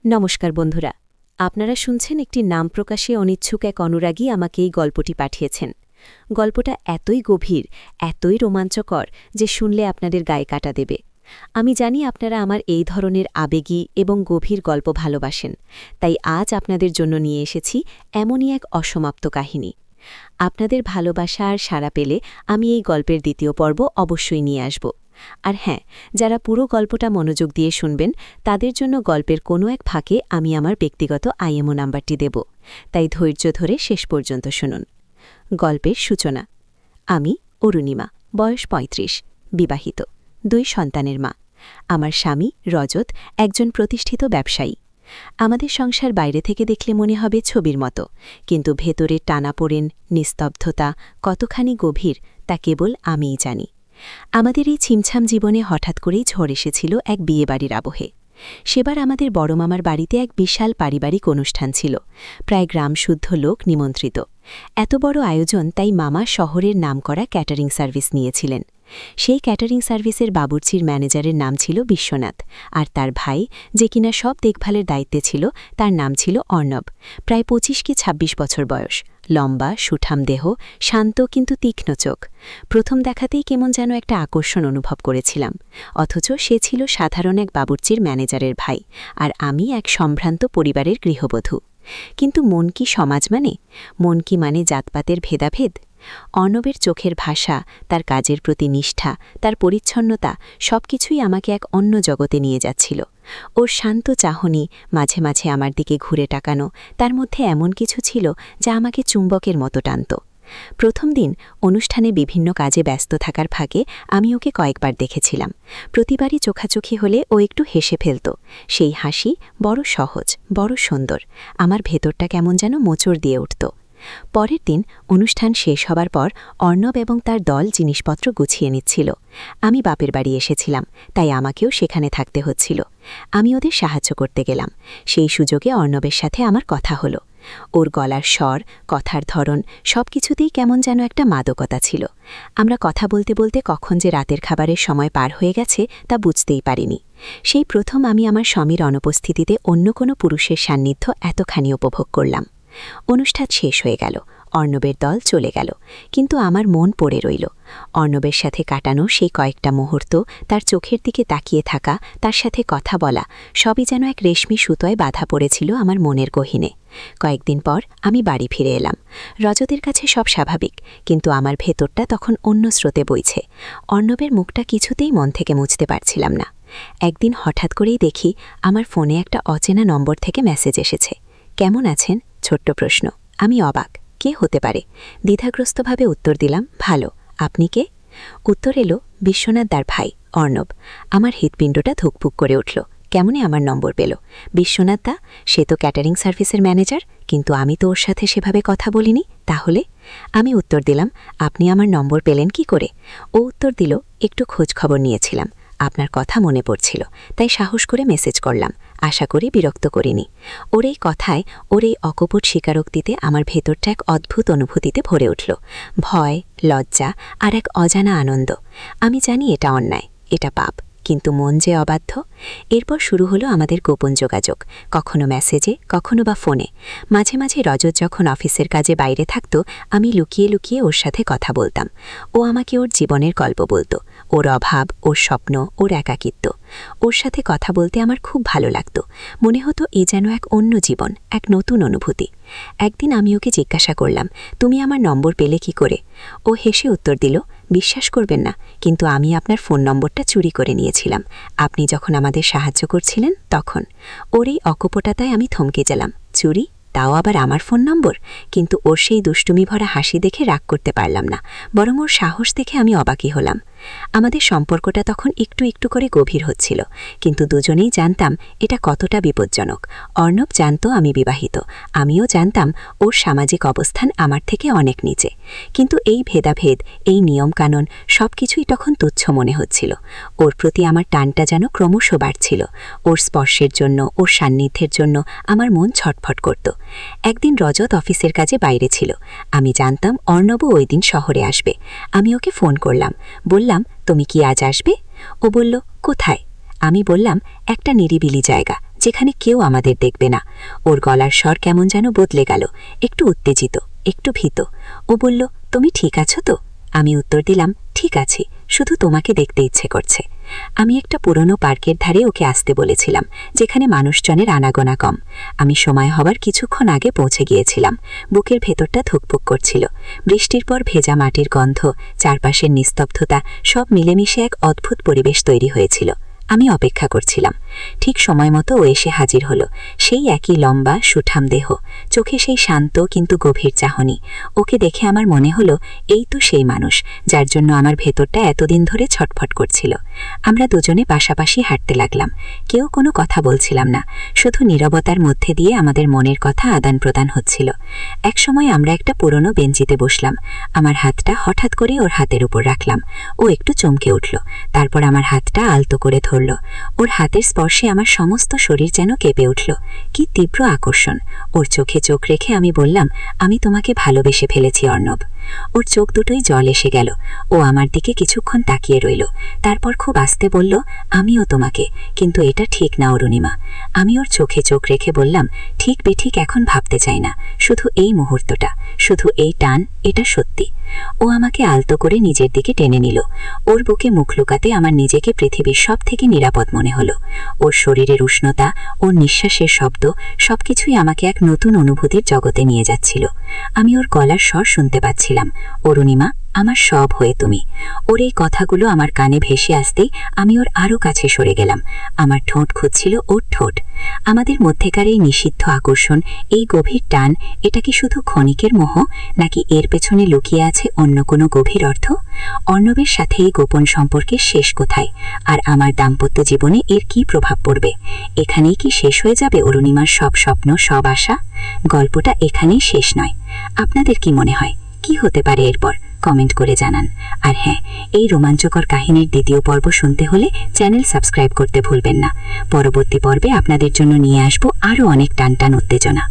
নমস্কার বন্ধুরা, আপনারা শুনছেন একটি নাম প্রকাশে অনিচ্ছুক এক অনুরাগী আমাকে এই গল্পটি পাঠিয়েছেন। গল্পটা এতই গভীর, এতই রোমাঞ্চকর যে শুনলে আপনাদের গায়ে কাটা দেবে। আমি জানি আপনারা আমার এই ধরনের আবেগী এবং গভীর গল্প ভালোবাসেন, তাই আজ আপনাদের জন্য নিয়ে এসেছি এমনই এক অসমাপ্ত কাহিনী। আপনাদের ভালোবাসা আর সাড়া পেলে আমি এই গল্পের দ্বিতীয় পর্ব অবশ্যই নিয়ে আসব। আর হ্যাঁ, যারা পুরো গল্পটা মনোযোগ দিয়ে শুনবেন তাদের জন্য গল্পের কোনো এক ফাঁকে আমি আমার ব্যক্তিগত আইএমও নাম্বারটি দেব, তাই ধৈর্য ধরে শেষ পর্যন্ত শুনুন। গল্পের সূচনা। আমি অরুণিমা, বয়স ৩৫, বিবাহিত, ২ সন্তানের মা। আমার স্বামী রজত একজন প্রতিষ্ঠিত ব্যবসায়ী। আমাদের সংসার বাইরে থেকে দেখলে মনে হবে ছবির মতো, কিন্তু ভেতরে টানাপোড়েন, নিস্তব্ধতা কতখানি গভীর তা কেবল আমিই জানি। আমাদের এই ছিমছাম জীবনে হঠাৎ করেই ঝড় এসেছিল এক বিয়েবাড়ির আবহে। সেবার আমাদের বড় মামার বাড়িতে এক বিশাল পারিবারিক অনুষ্ঠান ছিল, প্রায় গ্রামশুদ্ধ লোক নিমন্ত্রিত। এত বড় আয়োজন, তাই মামা শহরের নামকরা ক্যাটারিং সার্ভিস নিয়েছিলেন। সেই ক্যাটারিং সার্ভিসের বাবুর্চির ম্যানেজারের নাম ছিল বিশ্বনাথ, আর তার ভাই, যে কিনা সব দেখভালের দায়িত্বে ছিল, তার নাম ছিল অর্ণব। প্রায় ২৫ কি ২৬ বছর বয়স, লম্বা সুঠাম দেহ, শান্ত কিন্তু তীক্ষ্ণ চোখ। প্রথম দেখাতেই কেমন যেন একটা আকর্ষণ অনুভব করেছিলাম, অথচ সে ছিল সাধারণ এক বাবুর্চির ম্যানেজারের ভাই, আর আমি এক সম্ভ্রান্ত পরিবারের গৃহবধূ। কিন্তু মন কি সমাজ মন কি জাতপাতের ভেদাভেদ? অর্ণবের চোখের ভাষা, তার কাজের প্রতি নিষ্ঠা, তার পরিচ্ছন্নতা সবকিছুই আমাকে এক অন্য জগতে নিয়ে যাচ্ছিল। ওর শান্ত চাহনি, মাঝে মাঝে আমার দিকে ঘুরে তাকানো, তার মধ্যে এমন কিছু ছিল যা আমাকে চুম্বকের মতো টানত। প্রথম দিন অনুষ্ঠানে বিভিন্ন কাজে ব্যস্ত থাকার ফাঁকে আমি ওকে কয়েকবার দেখেছিলাম। প্রতিবারই চোখাচোখি হলে ও একটু হেসে ফেলত। সেই হাসি বড় সহজ, বড় সুন্দর। আমার ভেতরটা কেমন যেন মোচড় দিয়ে উঠত। পরের দিন অনুষ্ঠান শেষ হবার পর অর্ণব এবং তার দল জিনিসপত্র গুছিয়ে নিচ্ছিল। আমি বাপের বাড়ি এসেছিলাম, তাই আমাকেও সেখানে থাকতে হচ্ছিল। আমি ওদের সাহায্য করতে গেলাম। সেই সুযোগে অর্ণবের সাথে আমার কথা হলো। ওর গলার স্বর, কথার ধরন সবকিছুতেই কেমন যেন একটা মাদকতা ছিল। আমরা কথা বলতে বলতে কখন যে রাতের খাবারের সময় পার হয়ে গেছে তা বুঝতেই পারিনি। সেই প্রথম আমি আমার স্বামীর অনুপস্থিতিতে অন্য কোনো পুরুষের সান্নিধ্য এতখানি উপভোগ করলাম। অনুষ্ঠান শেষ হয়ে গেল, অর্ণবের দল চলে গেল, কিন্তু আমার মন পড়ে রইল। অর্ণবের সাথে কাটানো সেই কয়েকটা মুহূর্ত, তার চোখের দিকে তাকিয়ে থাকা, তার সাথে কথা বলা, সবই যেন এক রেশমি সুতোয় বাঁধা পড়েছিল আমার মনের গহীনে। কয়েকদিন পর আমি বাড়ি ফিরে এলাম। রজতের কাছে সব স্বাভাবিক, কিন্তু আমার ভেতরটা তখন অন্য স্রোতে বইছে। অর্ণবের মুখটা কিছুতেই মন থেকে মুছতে পারছিলাম না। একদিন হঠাৎ করেই দেখি আমার ফোনে একটা অচেনা নম্বর থেকে মেসেজ এসেছে। কেমন আছেন? ছোট্ট প্রশ্ন। আমি অবাক, কে হতে পারে? দ্বিধাগ্রস্তভাবে উত্তর দিলাম, ভালো। আপনি কে? উত্তর এলো, বিশ্বনাথ দার ভাই অর্ণব। আমার হৃৎপিণ্ডটা ধুকপুক করে উঠল। কেমনে আমার নম্বর পেল? বিশ্বনাথ দা, সে তো ক্যাটারিং সার্ভিসের ম্যানেজার, কিন্তু আমি তো ওর সাথে সেভাবে কথা বলিনি। তাহলে? আমি উত্তর দিলাম, আপনি আমার নম্বর পেলেন কি করে? ও উত্তর দিল, একটু খোঁজ খবর নিয়েছিলাম, আপনার কথা মনে পড়ছিল, তাই সাহস করে মেসেজ করলাম। আশা করি বিরক্ত করিনি। ওর এই কথায়, ওর এই অকপট স্বীকারোক্তিতে আমার ভেতরটা এক অদ্ভুত অনুভূতিতে ভরে উঠল। ভয়, লজ্জা আর এক অজানা আনন্দ। আমি জানি এটা অন্যায়, এটা পাপ, কিন্তু মন যে অবাধ্য। এরপর শুরু হলো আমাদের গোপন যোগাযোগ, কখনো মেসেজে, কখনো বা ফোনে। মাঝে মাঝে রজত যখন অফিসের কাজে বাইরে থাকত, আমি লুকিয়ে লুকিয়ে ওর সাথে কথা বলতাম। ও আমাকে ওর জীবনের গল্প বলতো, ওর অভাব, ওর স্বপ্ন, ওর একাকিত্ব। ওর সাথে কথা বলতে আমার খুব ভালো লাগত। মনে হতো এ যেন এক অন্য জীবন, এক নতুন অনুভূতি। একদিন আমি ওকে জিজ্ঞাসা করলাম, তুমি আমার নম্বর পেলে কি করে? ও হেসে উত্তর দিল, বিশ্বাস করবেন না, কিন্তু আমি আপনার ফোন নম্বরটা চুরি করে নিয়েছিলাম, আপনি যখন আমাদের সাহায্য করছিলেন তখন। ওর এই অকপটতায় আমি থমকে গেলাম। চুরি? তাও আবার আমার ফোন নম্বর? কিন্তু ওর সেই দুষ্টুমি ভরা হাসি দেখে রাগ করতে পারলাম না, বরং ওর সাহস দেখে আমি অবাকই হলাম। আমাদের সম্পর্কটা তখন একটু একটু করে গভীর হচ্ছিল, কিন্তু দুজনেই জানতাম এটা কতটা বিপজ্জনক। অর্ণব জানত আমি বিবাহিত, আমিও জানতাম ওর সামাজিক অবস্থান আমার থেকে অনেক নিচে। কিন্তু এই ভেদাভেদ, এই নিয়মকানুন সবকিছুই তখন তুচ্ছ মনে হচ্ছিল। ওর প্রতি আমার টানটা যেন ক্রমশ বাড়ছিল। ওর স্পর্শের জন্য, ওর সান্নিধ্যের জন্য আমার মন ছটফট করত। একদিন রজত অফিসের কাজে বাইরে ছিল। আমি জানতাম অর্ণবও ওই দিন শহরে আসবে। আমি ওকে ফোন করলাম, বললাম, তুমি কি আজ আসবে? ও বলল, কোথায়? আমি বললাম, একটা নিরিবিলি জায়গা, যেখানে কেউ আমাদের দেখবে না। ওর গলার স্বর কেমন যেন বদলে গেল, একটু উত্তেজিত, একটু ভীত। ও বলল, তুমি ঠিক আছো তো? আমি উত্তর দিলাম, ঠিক আছি, শুধু তোমাকে দেখতে ইচ্ছে করছে। আমি একটা পুরনো পার্কের ধারে ওকে আসতে বলেছিলাম, যেখানে মানুষজনের আনাগোনা কম। আমি সময় হবার কিছুক্ষণ আগে পৌঁছে গিয়েছিলাম। বুকের ভেতরটা ধুকপুক করছিল। বৃষ্টির পর ভেজা মাটির গন্ধ, চারপাশের নিস্তব্ধতা, সব মিলেমিশে এক অদ্ভুত পরিবেশ তৈরি হয়েছিল। আমি অপেক্ষা করছিলাম। ঠিক সময় মতো ও এসে হাজির হলো। সেই একই লম্বা সুঠাম দেহ, চোখে সেই শান্ত কিন্তু গভীর চাহনি। ওকে দেখে আমার মনে হলো, এই তো সেই মানুষ যার জন্য আমার ভেতরটা এতদিন ধরে ছটফট করছিল। আমরা দুজনে পাশাপাশি হাঁটতে লাগলাম। কেউ কোনো কথা বলছিলাম না, শুধু নীরবতার মধ্যে দিয়ে আমাদের মনের কথা আদান প্রদান হচ্ছিল। একসময় আমরা একটা পুরনো বেঞ্চিতে বসলাম। আমার হাতটা হঠাৎ করে ওর হাতের উপর রাখলাম। ও একটু চমকে উঠল, তারপর আমার হাতটা আলতো করে ধরল। ওর হাতের স্পর্শে আমার সমস্ত শরীর যেন কেঁপে উঠল। কি তীব্র আকর্ষণ! ওর চোখে চোখ রেখে আমি বললাম, আমি তোমাকে ভালোবেসে ফেলেছি অর্ণব। ওর চোখ দুটোই জল এসে গেল। ও আমার দিকে কিছুক্ষণ তাকিয়ে রইল, তারপর খুব আস্তে বলল, আমিও তোমাকে, কিন্তু এটা ঠিক না অরুণিমা। আমি ওর চোখে চোখ রেখে বললাম, ঠিক বেঠিক এখন ভাবতে চাই না, শুধু এই মুহূর্তটা, শুধু এই টান, এটা সত্যি। ও আমাকে আলতো করে নিজের দিকে টেনে নিল। ওর বুকে মুখ লুকাতে আমার নিজেকে পৃথিবীর সব থেকে নিরাপদ মনে হলো। ওর শরীরের উষ্ণতা, ওর নিঃশ্বাসের শব্দ, সবকিছুই আমাকে এক নতুন অনুভূতির জগতে নিয়ে যাচ্ছিল। আমি ওর গলার স্বর শুনতে পাচ্ছিলাম, অরুণিমা, আমার সব হয়ে তুমি। ওর এই কথাগুলো আমার কানে ভেসে আসতেই আমি ওর আরও কাছে সরে গেলাম। আমার ঠোঁট খুঁজছিল ওর ঠোঁট। আমাদের মধ্যেকার এই নিষিদ্ধ আকর্ষণ, এই গভীর টান, এটা কি শুধু ক্ষণিকের মোহ, নাকি এর পেছনে লুকিয়ে আছে অন্য কোনো গভীর অর্থ? অর্ণবের সাথে এই গোপন সম্পর্কের শেষ কোথায়, আর আমার দাম্পত্য জীবনে এর কি প্রভাব পড়বে? এখানেই কি শেষ হয়ে যাবে অরুণিমার সব স্বপ্ন, সব আশা? গল্পটা এখানেই শেষ নয়। আপনাদের কি মনে হয়, কি হতে পারে এরপর? কমেন্ট করে জানান। আর হ্যাঁ, এই রোমাঞ্চকর কাহিনীর দ্বিতীয় পর্ব শুনতে হলে চ্যানেল সাবস্ক্রাইব করতে ভুলবেন না। পরবর্তী পর্বে আপনাদের জন্য নিয়ে আসবো আরও অনেক টানটান উত্তেজনা।